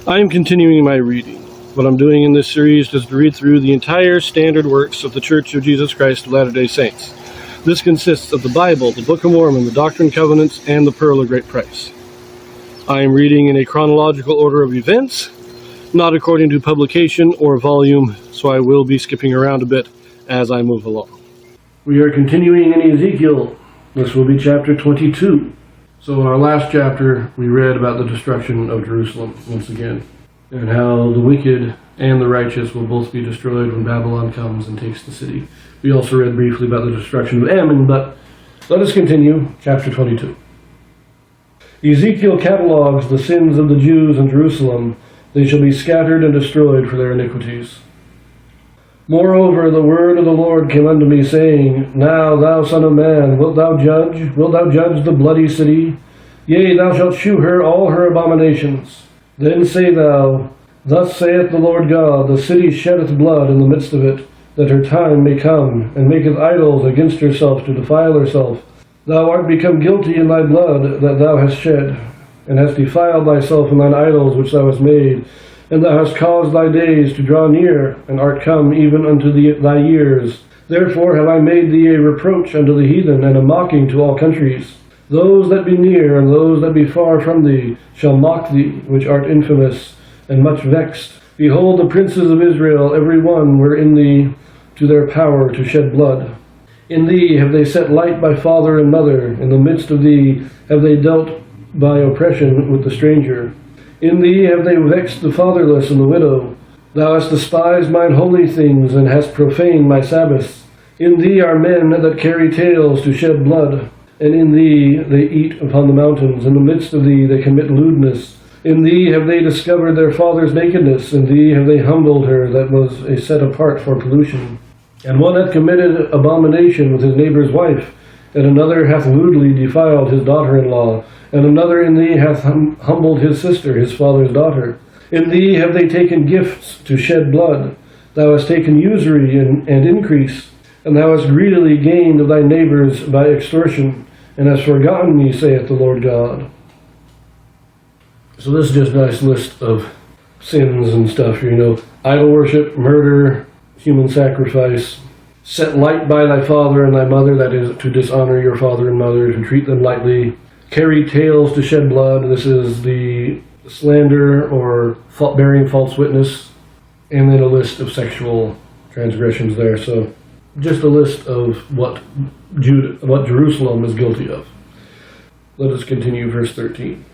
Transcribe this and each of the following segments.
I am continuing my reading. What I'm doing in this series is to read through the entire standard works of the Church of Jesus Christ of Latter-day Saints. This consists of the Bible, the Book of Mormon, the Doctrine and Covenants, and the Pearl of Great Price. I am reading in a chronological order of events, not according to publication or volume, so I will be skipping around a bit as I move along. We are continuing in Ezekiel. This will be chapter 22. So in our last chapter, we read about the destruction of Jerusalem once again, and how the wicked and the righteous will both be destroyed when Babylon comes and takes the city. We also read briefly about the destruction of Ammon, but let us continue, chapter 22. Ezekiel catalogues the sins of the Jews in Jerusalem. They shall be scattered and destroyed for their iniquities. Moreover, the word of the Lord came unto me, saying, Now, thou son of man, wilt thou judge? Wilt thou judge the bloody city? Yea, thou shalt shew her all her abominations. Then say thou, Thus saith the Lord God, the city sheddeth blood in the midst of it, that her time may come, and maketh idols against herself to defile herself. Thou art become guilty in thy blood that thou hast shed, and hast defiled thyself in thine idols which thou hast made, and thou hast caused thy days to draw near, and art come even unto thy years. Therefore have I made thee a reproach unto the heathen, and a mocking to all countries. Those that be near, and those that be far from thee, shall mock thee, which art infamous, and much vexed. Behold, the princes of Israel, every one were in thee to their power to shed blood. In thee have they set light by father and mother. In the midst of thee have they dealt by oppression with the stranger. In thee have they vexed the fatherless and the widow. Thou hast despised mine holy things, and hast profaned my Sabbaths. In thee are men that carry tales to shed blood, and in thee they eat upon the mountains. In the midst of thee they commit lewdness. In thee have they discovered their father's nakedness. In thee have they humbled her that was a set apart for pollution. And one hath committed abomination with his neighbor's wife, and another hath lewdly defiled his daughter-in-law, and another in thee hath humbled his sister, his father's daughter. In thee have they taken gifts to shed blood. Thou hast taken usury and increase, and thou hast greedily gained of thy neighbors by extortion, and hast forgotten me, saith the Lord God. So this is just a nice list of sins and stuff, idol worship, murder, human sacrifice, set light by thy father and thy mother, that is, to dishonor your father and mother, to treat them lightly, carry tales to shed blood, this is the slander or bearing false witness, and then a list of sexual transgressions there. So just a list of what Jerusalem is guilty of. Let us continue verse 13.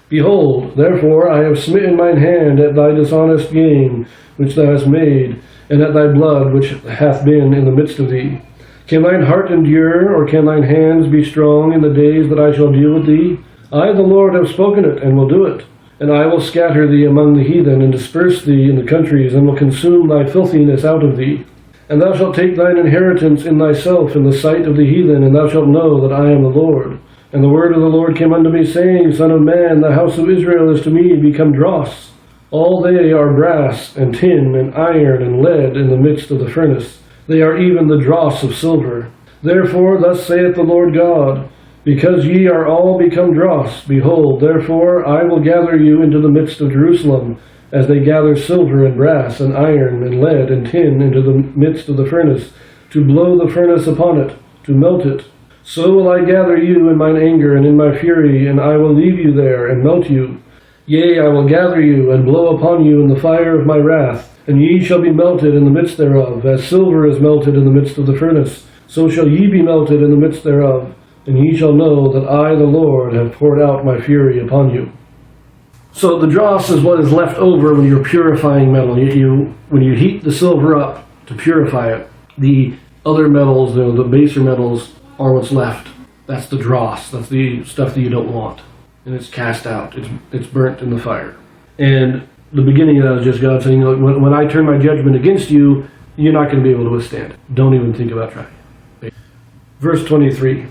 Behold, therefore I have smitten mine hand at thy dishonest gain which thou hast made, and at thy blood which hath been in the midst of thee. Can thine heart endure, or can thine hands be strong in the days that I shall deal with thee? I, the Lord, have spoken it, and will do it. And I will scatter thee among the heathen, and disperse thee in the countries, and will consume thy filthiness out of thee. And thou shalt take thine inheritance in thyself in the sight of the heathen, and thou shalt know that I am the Lord. And the word of the Lord came unto me, saying, Son of man, the house of Israel is to me become dross. All they are brass, and tin, and iron, and lead in the midst of the furnace. They are even the dross of silver. Therefore thus saith the Lord God, Because ye are all become dross, behold, therefore I will gather you into the midst of Jerusalem, as they gather silver and brass, and iron, and lead, and tin into the midst of the furnace, to blow the furnace upon it, to melt it. So will I gather you in mine anger and in my fury, and I will leave you there, and melt you. Yea, I will gather you, and blow upon you in the fire of my wrath, and ye shall be melted in the midst thereof, as silver is melted in the midst of the furnace. So shall ye be melted in the midst thereof, and ye shall know that I, the Lord, have poured out my fury upon you. So the dross is what is left over when you're purifying metal. When you heat the silver up to purify it, the other metals, the baser metals, are what's left. That's the dross. That's the stuff that you don't want. And it's cast out. It's burnt in the fire. And the beginning of that is just God saying, when I turn my judgment against you, you're not going to be able to withstand it. Don't even think about trying. Verse 23.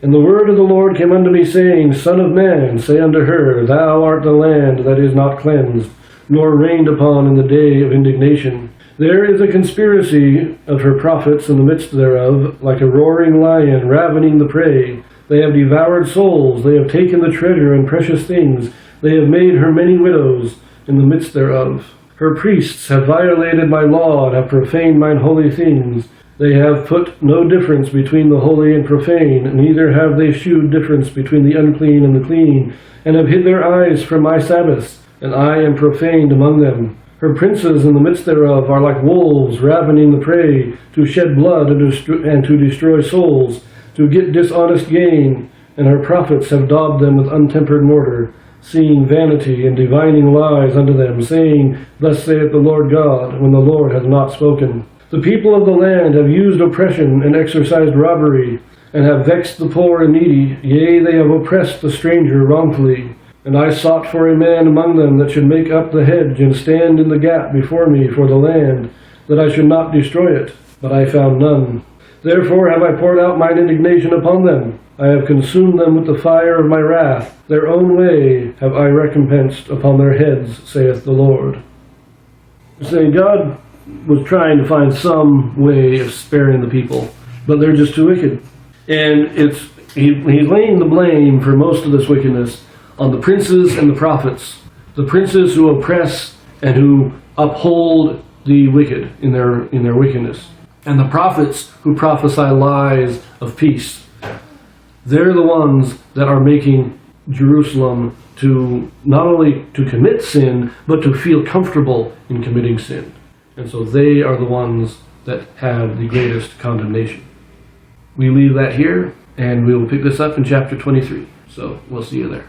And the word of the Lord came unto me, saying, Son of man, say unto her, Thou art the land that is not cleansed, nor rained upon in the day of indignation. There is a conspiracy of her prophets in the midst thereof, like a roaring lion ravening the prey. They have devoured souls, they have taken the treasure and precious things, They have made her many widows in the midst thereof. Her priests have violated my law, and have profaned mine holy things. They have put no difference between the holy and profane, neither have they shewed difference between the unclean and the clean, and have hid their eyes from my Sabbaths, and I am profaned among them. Her princes in the midst thereof are like wolves ravening the prey, to shed blood and to destroy souls, to get dishonest gain, and her prophets have daubed them with untempered mortar, seeing vanity and divining lies unto them, saying, Thus saith the Lord God, when the Lord hath not spoken. The people of the land have used oppression and exercised robbery, and have vexed the poor and needy, yea, they have oppressed the stranger wrongfully. And I sought for a man among them that should make up the hedge, and stand in the gap before me for the land, that I should not destroy it, but I found none. Therefore have I poured out mine indignation upon them. I have consumed them with the fire of my wrath. Their own way have I recompensed upon their heads, saith the Lord. Saying God was trying to find some way of sparing the people, but they're just too wicked. And he's laying the blame for most of this wickedness on the princes and the prophets, the princes who oppress and who uphold the wicked in their wickedness, and the prophets who prophesy lies of peace. They're the ones that are making Jerusalem to not only to commit sin, but to feel comfortable in committing sin. And so they are the ones that have the greatest condemnation. We leave that here, and we will pick this up in chapter 23. So we'll see you there.